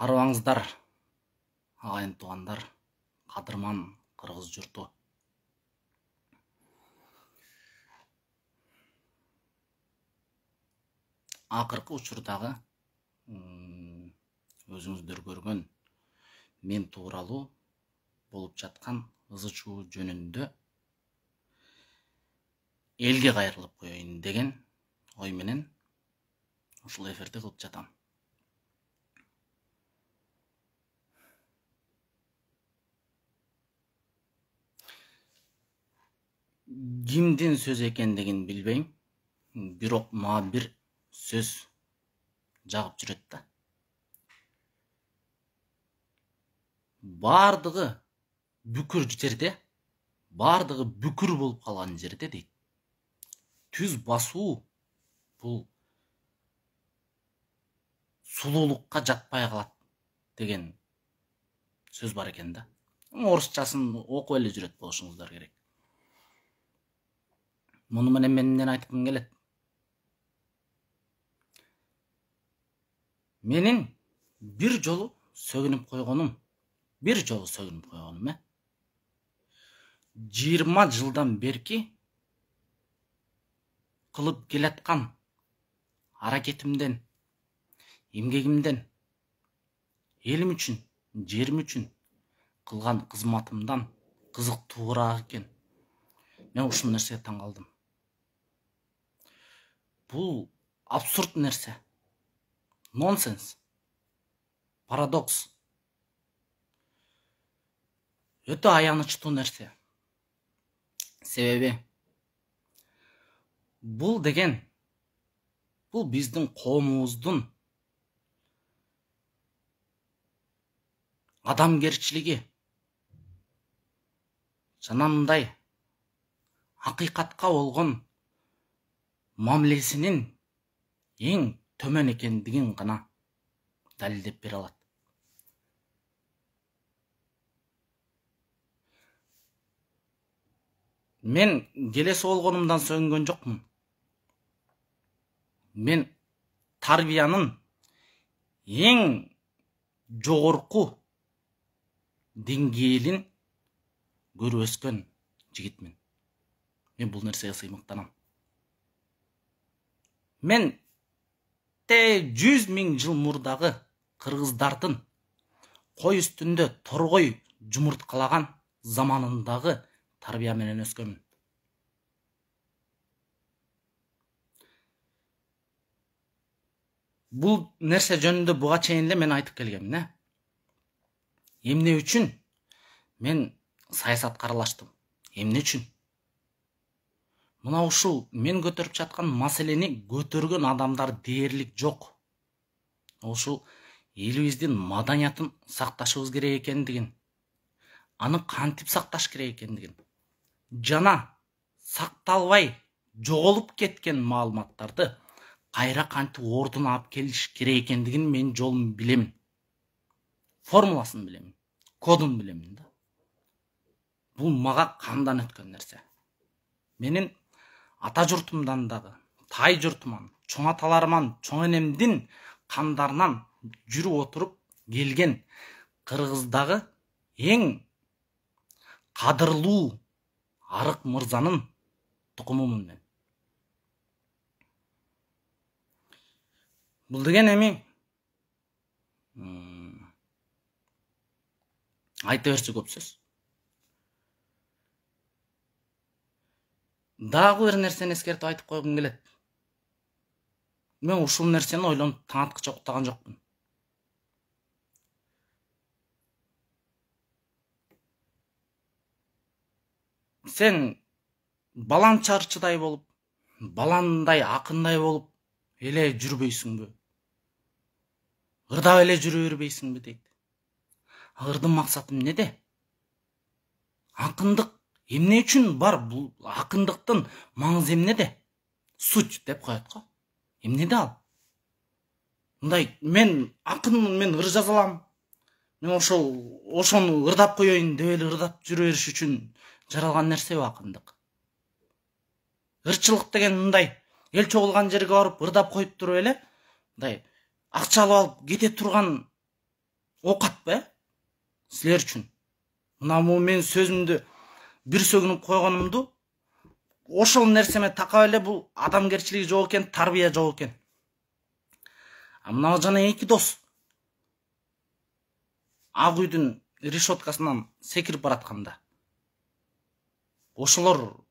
Арыбаңыздар, ағайын туғандар, қадырман қырғыз жұрты. Ақырқы учурдагы өзүңүздөр көргөн мен тууралуу болуп жаткан ызы-чуу жөнүндө элге кайрылып коеюн деген ой менен ушул эфирди кылып жатам. Кимдин сөз экендигин билбейм, бирок мага бир сөз жагып жүрөт да. Бардыгы бүкүр жерде, бардыгы бүкүр болуп калган жерде дейт. Түз басуу бул сулуулукка жатпай калат деген сөз бар экен да. Орусчасын окуп эле жүрөт болушуңуздар керек. Муну менен мен эмнени айткым келет? Менин бир жолу сөгүнүп койгонум, 20 жылдан берки кылып келаткан аракетимден, эмгегимден, элим үчүн, жерим үчүн кылган кызматымдан кызыктуураак экен. Мен ушул нерсеге таң калдым. Бул абсурд нерсе. Нонсенс. Парадокс. Өтө аянычтуу нерсе. Себеби бул деген бул биздин коомубуздун адамгерчилиги жана мындай акыйкатка болгон мамилесинин эң төмөн экендигин гана далилдеп бере алат. Мен келеси болгонумдан сөгүнгөн жокмун. Мен тарбиянын эң жогорку деңгээлин көрүп өскөн жигитмин. Мен бул нерсеге сыймыктанам. Мен 100 000 жыл мурдагы кыргыздардын кой үстүндө торгой жумурткалаган заманындагы тарбия менен өскөнмүн. Бул нерсе жөнүндө буга чейин эле мен айтып келгемин. Эмне үчүн мен саясатка аралаштым? Эмне үчүн? Мына ушул мен көтөрүп жаткан маселени көтөргөн адамдар дээрлик жок. Ушул элибиздин маданиятын сакташыбыз керек экендигин, аны кантип сакташ керек экендигин, жана сакталбай жоголуп кеткен маалыматтарды кайра кантип ордуна алып келиш керек экендигин мен жолун билемин. Формуласын билемин, кодун билемин да. Бул мага кандан өткөн нерсе. Менин ата журтумдан дагы, тай журтуман, чоң аталарыман, чоң энемдин кандарынан жүрүп отуруп келген Кыргыздагы эң кадырлуу арык мырзанын тукумумун мен. Бул деген эми айта берчи көп сөз. Дагы бир нерсени эскертип айтып койгум келет. Мен ушул нерсени ойлонуп таң аткыча уктаган жокмун. Сен балан чарчыдай болуп, баландай акындай болуп эле жүрбөйсүңбү? Ырдап эле жүрө бербейсиңби дейт. Ырдын максаты эмнеде? Акындык эмне үчүн бар? Бул акындыктын маңызы эмнеде? Суть деп коет го. Эмнеде ал? Мындай мен акынмын, мен ыр жаза алам. Мен ошону ырдап коеюн деп эле ырдап жүрө бериш үчүн жаралган нерсеби акындык? Ырчылык деген мындай эл чогулган жерге барып ырдап коюп туруп эле мындай акча алып кете турган окат бе силер үчүн. Мына мен сөзүмдү бир сөгүнүп койгонумду ошол нерсеме такап эле бул адамгерчилиги жок экен, тарбия жок экен. А мына жана эки дос ак үйдүн решеткасынан секирип баратканда ошолор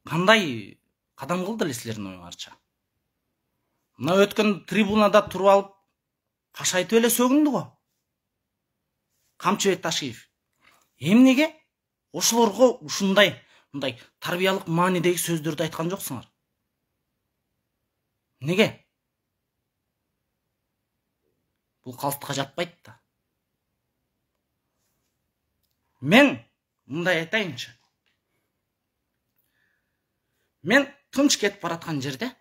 кандай кадам кылды эле силердин оюңарча? Мына өткөн трибунада туруп алып кашайтып эле сөгүндү го Камчыбек Ташиев. Эмнеге ошолорго ушундай мындай тарбиялык маанидеги сөздөрдү айткан жоксуңар? Неге? Бул калыпка жатпайт да. Мен мындай айтайынчы. Мен тынч кетип бараткан жерде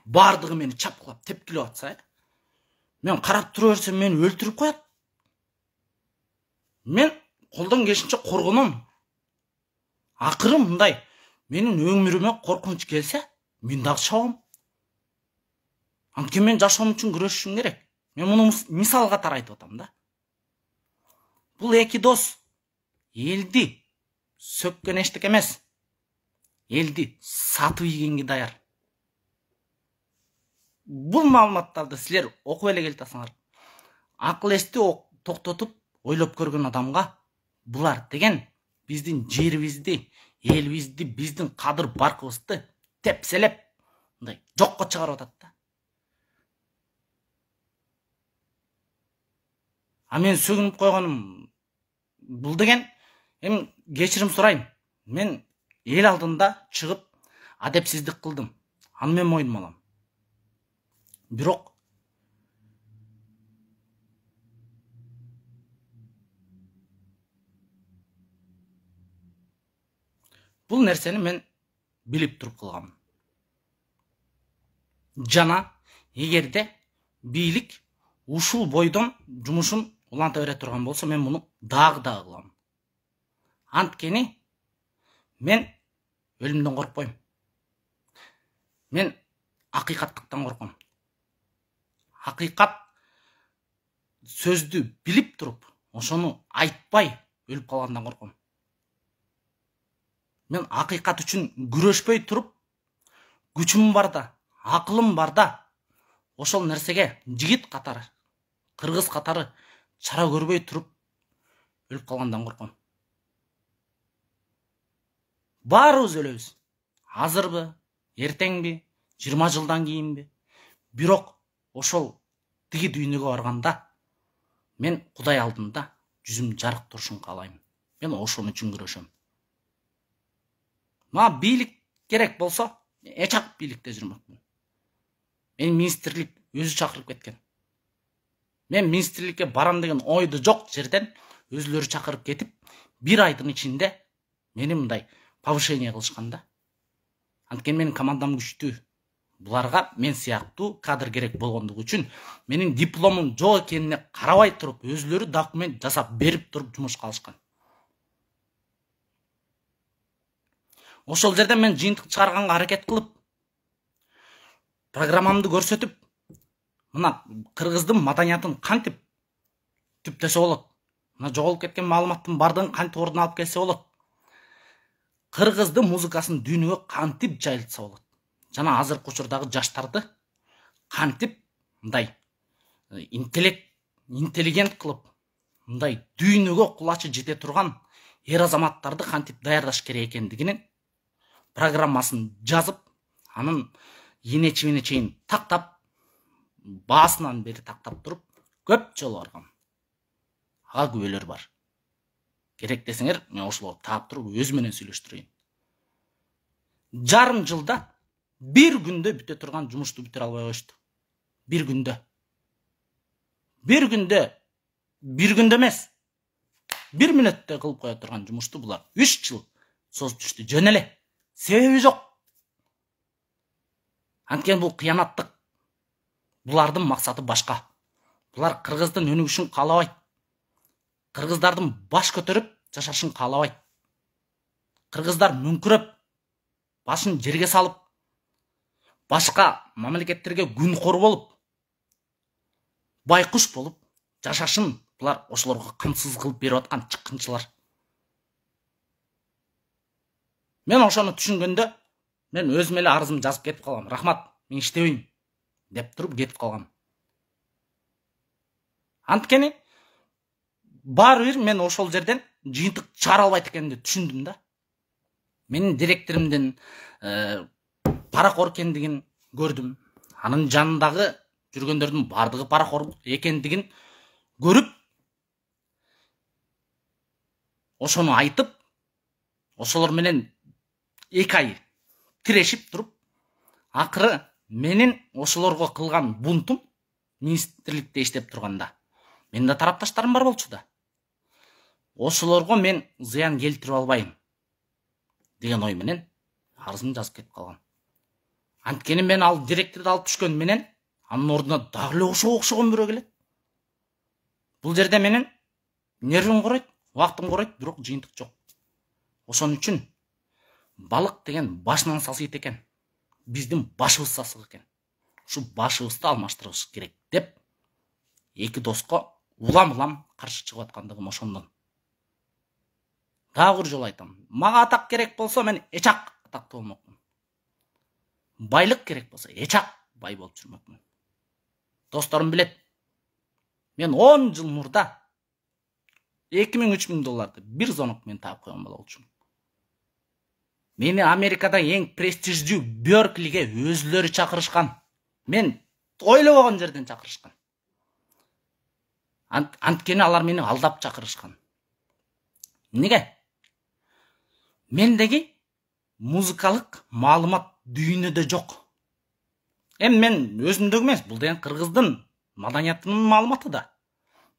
бардыгы мени чапкылап тепкилеп атса, мен карап тура берсем мени өлтүрүп коет. Мен колдон келишинче коргоном. Акыры мындай менин өмүрүмө коркунуч келсе, мен дагы чабам. Анткени мен жашоом үчүн күрөшүшүм керек. Мен муну мисал катары айтып атам да. Бул эки дос элди сөккөн эчтеке эмес. Элди сатып ийгенге даяр. Бул маалыматтарды силер окуп эле келатасыңар. Акыл эсти токтотуп ойлоп көргөн адамга булар деген биздин жерибизди, элибизди, биздин кадыр баркыбызды тепселеп, мындай жокко чыгарып атат да. А мен сөгүнүп койгонум бул деген, эми кечирим сурайм. Мен эл алдында чыгып адепсиздик кылдым. Аны мен мойнума алам. Бирок бул нерсени мен билип туруп кылгам. Жана эгерде бийлик ушул бойдон жумушун уланта бере турган болсо, мен муну дагы кылам. Анткени мен өлүмдөн коркпойм. Мен акыйкаттыктан корком. Акыйкат сөздү билип туруп, ошону айтпай өлүп калгандан корком. Мен акыйкат үчүн күрөшпөй туруп, күчүм барда, акылым барда, ошол нерсеге жигит катары, кыргыз катары чара көрбөй туруп өлүп калгандан корком. Баарыбыз өлөбүз. Азырбы, эртеңби, 20 жылдан кийинби? Бирок ошол тиги дүйнөгө барганда мен Кудай алдында жүзүм жарык турушун каалайм. Мен ошон үчүн күрөшөм. Мага бийлик керек болсо, эч ак бийликте жүрмөкмүн. Мен министрлик өзү чакырып кеткен. Мен министрликке барам деген ойду жок жерден өзүлөрү чакырып кетип, 1 айдын ичинде мени мындай повышение кылышканда. Анткени менин командам күчтүү. Буларга мен сыяктуу кадр керек болгондугу үчүн менин дипломум жок экенине карабай туруп, өзүлөрү документ жасап берип туруп жумушка алышкан. Ошол жерде мен жыйынтык чыгарганга аракет кылып, программамды көрсөтүп, мына кыргыздын маданиятын кантип түптөсө болот? Мына жоголуп кеткен маалыматтын бардыгын кантип ордуна алып келсе болот? Кыргыздын музыкасын дүйнөгө кантип жайылтса болот? Жана азыркы учурдагы жаштарды кантип мындай интеллигент кылып, мындай дүйнөгө кулачы жете турган эр азаматтарды кантип даярдаш керек экендигинин программасын жазып, анын ийне чебине чейин тактап, баасынан бери тактап туруп, көп жолу баргам. Ага күбөлөр бар. Керек десеңер, мен ошолорду таап туруп өзү менен сүйлөштүрөйүн. Жарым жылда 1 күндө бүтө турган жумушту бүтүрө албай коюшту. 1 күндө. 1 күндө, 1 күндө эмес. 1 мүнөттө кылып коя турган жумушту булар 3 жыл созуп түштү. Жөн эле. Себеби жок. Анткени бул кыянаттык. Булардын максаты башка. Булар кыргыздын өнүгүшүн каалабайт. Кыргыздардын баш көтөрүп жашашын каалабайт. Кыргыздар мүңкүрөп, башын жерге салып, башка мамлекеттерге күнкор болуп, байкуш болуп жашашын булар ошолорго камсыз кылып берип аткан чыккынчылар. Мен ошону түшүнгөндө мен өзүм эле арызымды жазып кетип калгам. Рахмат, мен иштебейм деп туруп кетип калгам. Анткени баары бир мен ошол жерден жыйынтык чыгара албайт экенимди түшүндүм да. Менин директорумдун паракор экендигин көрдүм. Анын жанындагы жүргөндөрдүн бардыгы паракор экендигин көрүп, ошону айтып, ошолор менен 2 ай тирешип туруп, акыры менин ошолорго кылган бунтум министрликте иштеп турганда, менин да тарапташтарым бар болчу да. Ошолорго мен зыян келтирип албайм деген ой менен арызымды жазып кетип калгам. Анткени мен ал директорду алып түшкөн менен анын ордуна дагы эле ошого окшогон бирөө келет. Бул жерде менин нервим коройт, убактым коройт, бирок жыйынтык жок. Ошон үчүн балык деген башынан сасыйт экен. Биздин башыбыз сасык экен. Ушу башыбызды алмаштырыш керек деп эки доско улам каршы чыгып аткандыгым ошондон. Дагы бир жолу айтам. Мага атак керек болсо мен эчак атактуу болмокмун. Байлык керек болсо эчак бай болуп жүрмөкмүн. Досторум билет. Мен 10 жыл мурда 2000-3000 долларды бир зонок мен таап койгон болчумун. Мени Америкада эң престиждүү Берклиге өзүлөрү чакырышкан. Мен ойлобогон жерден чакырышкан. Анткени алар мени алдап чакырышкан. Неге? Мендеги музыкалык маалымат дүйнөдө жок. Мен өзүмдөгү эмес, бул деген кыргыздын маданиятынын маалыматы да.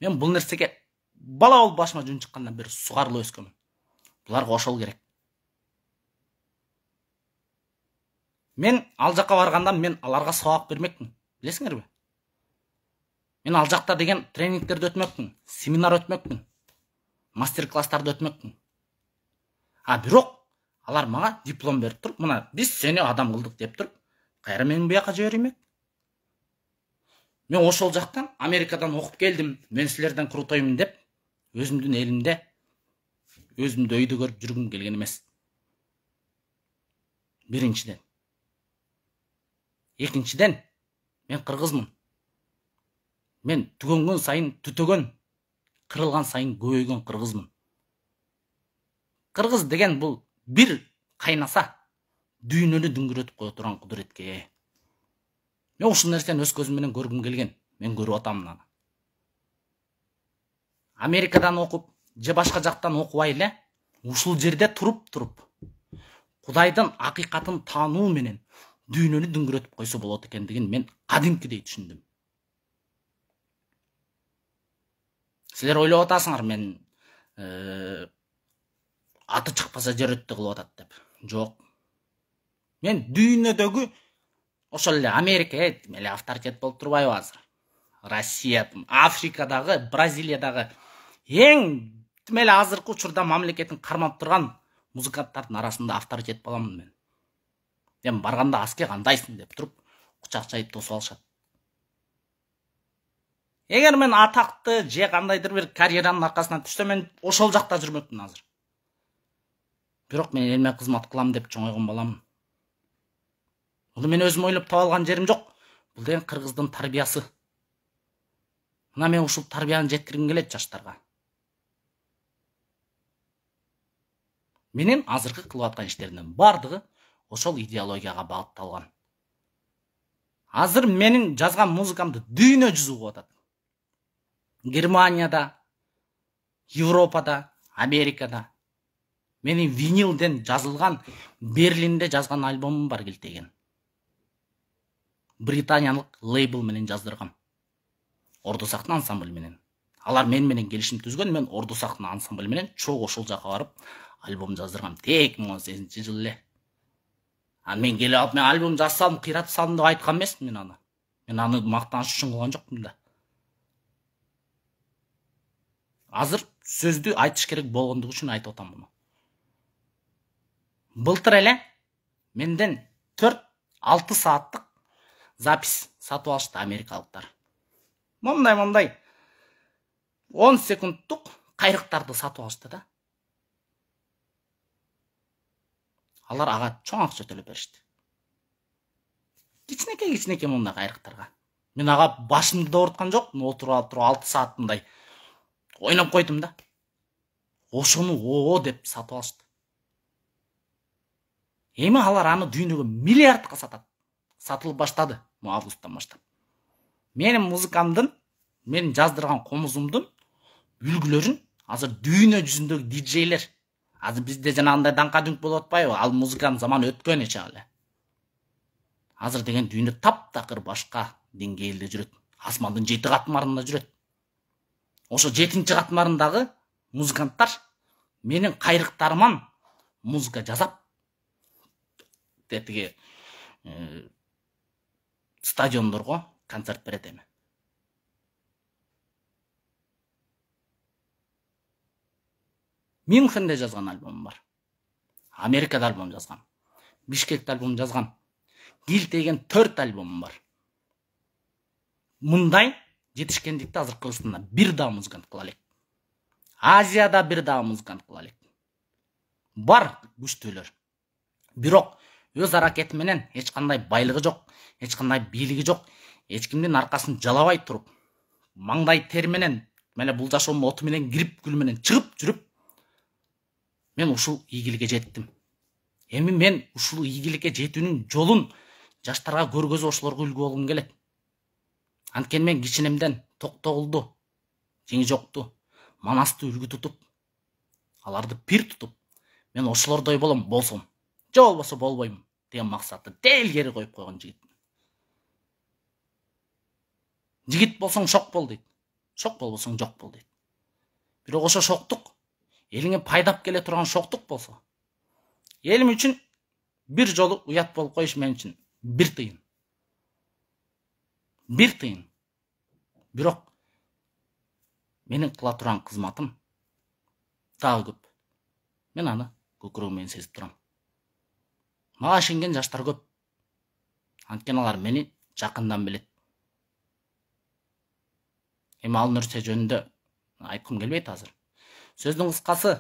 Мен бул нерсеге бала болуп башыма жун чыккандан бери сугарылып өскөмүн. Буларга ошол керек. Мен ал жакка барганда мен аларга сабак бермекмин. Билесиңерби? Мен ал жакта деген тренингтерди өтмөкмүн, семинар өтмөкмүн, мастер-класстарды өтмөкмүн. Бирок алар мага диплом берип туруп, мына биз сени адам кылдык деп туруп, кайра мени буяка жиберейм. Мен ошол жактан Америкадан окуп келдим, мен силерден крутоймун деп, өзүмдүн элимде, өзүмдү өйдө көрүп жүргүм келген эмес. Биринчиден. Экинчиден, мен кыргызмын. Мен түгөнгөн сайын түтөгөн, кырылган сайын көбөйгөн кыргызмын. Кыргыз деген бул бир кайнаса, дүйнөнү дүңгүрөтүп кое турган кудуретке ээ. Мен ушул нерсени өз көзүм менен көргүм келген. Мен көрүп атам аны. Америкадан окуп, же башка жактан окубай эле, ушул жерде туруп, Кудайдын акыйкатын таануу менен дүйнөнү дүңгүрөтүп койсо болот экендигин мен кадимкидей түшүндүм. Силер ойлоп атасыңар, мен аты чыкпаса жер өттү кылып атат деп. Жок. Мен дүйнөдөгү ошол эле Америка эле авторитет болуп турбайбы азыр? Россия, Африкадагы, Бразилиядагы эң эле азыркы учурда мамлекетин кармап турган музыканттардын арасында авторитет боламын мен. Мен барганда аске кандайсың деп туруп, кучак чайып тосуп алышат. Эгер мен атакты же кандайдыр бир карьеранын аркасынан түшсөм, мен ошол жакта жүрмөкмүн азыр. Бирок мен элиме кызмат кылам деп чоңойгон баламын. Муну мен өзүм ойлоп таба алган жерим жок. Бул деген кыргыздын тарбиясы. Мына мен ушул тарбияны жеткиргим келет жаштарга. Менин азыркы кылып аткан иштеримдин бардыгы ошол идеологияга багытталган. Азыр менин жазган музыкамды дүйнө жүзү угуп атат. Германияда, Европада, Америкада. Менин винилден жазылган, Берлинде жазган альбомум бар келтеген. Британиялык лейбл менен жаздыргам. Орду Сактын ансамбль менен. Алар менен келишим түзгөн, мен Орду Сактын ансамбль менен чогуу ошол жака барып альбом жаздыргам. 2018-жылы эле. Мен келип алып, мен альбом жазсам, кыйратып салдым деп айткан эмесмин мен аны. Мен аны мактаныш үчүн кылган жокмун да. Азыр сөздү айтыш керек болгондугу үчүн айтып атам муну. Былтыр эле менден 4-6 сааттык запись сатып алышты америкалыктар. Мондай 10 секундтук кайрыктарды сатып алышты да. Алар ага чоң акча төлөп беришти. Кичинекей мындай кайрыктарга. Мен ага башымды да ооруткан жокмун, отуруп 6 саат мындай ойноп койдум да. Ошону деп сатып алышты. Эми алар аны дүйнөгө миллиардка сатат. Сатылып баштады августтан баштап. Менин музыкамдын, мен жаздырган комузумдун үлгүлөрүн азыр дүйнө жүзүндөгү диджейлер, азыр бизде жанагындай даңка дүңк болуп атпайбы? Ал музыканын заманы өткөн эч эле. Азыр деген дүйнө таптакыр башка деңгээлде жүрөт. Асмандын 7 катмарында жүрөт. Ошо 7-чи катмарындагы музыканттар менин кайрыктарыман музыка жазап, тетиги стадиондорго концерт берет эми. Мюнхенде жазган альбомум бар. Америкада альбом жазгам. Бишкекте альбом жазгам. Килтеген 4 альбомум бар. Мындай жетишкендикти азыр Кыргызстанда бир да музыкант кыла элек. Азияда бир да музыкант кыла элек. Бар күчтүүлөр. Бирок өз аракети менен эч кандай байлыгы жок, эч кандай бийлиги жок, эч кимдин аркасын жалабай туруп, маңдай тер менен, мына бул жашоонун оту менен кирип, күл менен чыгып жүрүп, мен ушул ийгиликке жеттим. Эми мен ушул ийгиликке жетүүнүн жолун жаштарга көргөзүп ошолорго үлгү болгум келет. Анткени мен кичинемден Токтогулду, Жеңи Жокту, Манасты үлгү тутуп, аларды пир тутуп, мен ошолордой болсом, же болбосо болбойм деген максатты делгери коюп койгон жигит. Жигит болсоң шок бол дейт. Шок болбосоң жок бол дейт. Бирок ошо шоктук элиңе пайдап келе турган шоктук болсо, элим үчүн бир жолу уят болуп коюш мен үчүн бир тыйын. Бир тыйын. Бирок менин кыла турган кызматым дагы көп. Мен аны көкүрөгүм менен сезип турам. Мага ишенген жаштар көп. Анткени алар мени жакындан билет. Эми ал нерсе жөнүндө айткым келбейт азыр. Сөздүн кыскасы,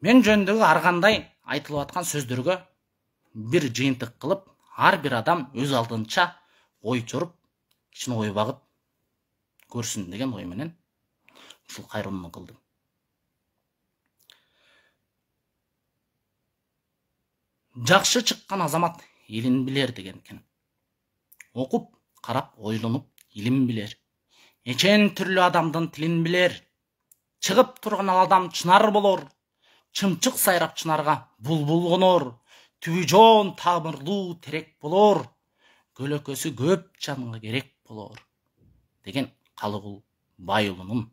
мен жөнүндөгү ар кандай айтылып аткан сөздөргө бир жыйынтык кылып, ар бир адам өз алдынча ой жоруп, ичине ой багып көрсүн деген ой менен ушул кайрылманы кылдым. Жакшы чыккан азамат элин билер деген экен. Окуп, карап, ойлонуп, илим билер. Эчен түрлүү адамдын тилин билер. Чыгып турган ал адам чынар болор. Чымчык сайрап чынарга булбул конор. Түбү жоон тамырлуу терек болор. Көлөкөсү көп жанга керек болор. Деген Калыгул Байулунун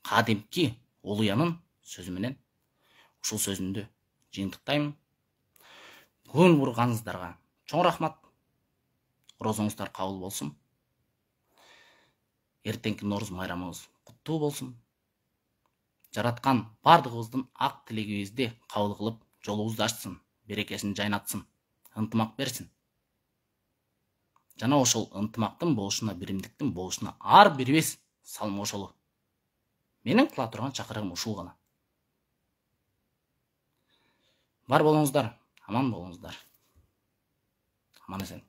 кадимки улуянын сөзү менен ушул сөзүндү жыйынтыктайм. Көңүл бурганыңыздарга чоң рахмат. Розоңуздар кабыл болсун. Эртеңки Нооруз майрамыбыз куттуу болсун. Жараткан бардыгыбыздын ак тилегибизди кабыл кылып, жолубузду ачсын, берекесин жайнатсын, ынтымак берсин. Жана ошол ынтымактын болушуна, биримдиктин болушуна ар бирибиз салым кошолу. Менин кыла турган чакырыгым ушул гана. Бар болуңуздар, аман болуңуздар. Аман эсен.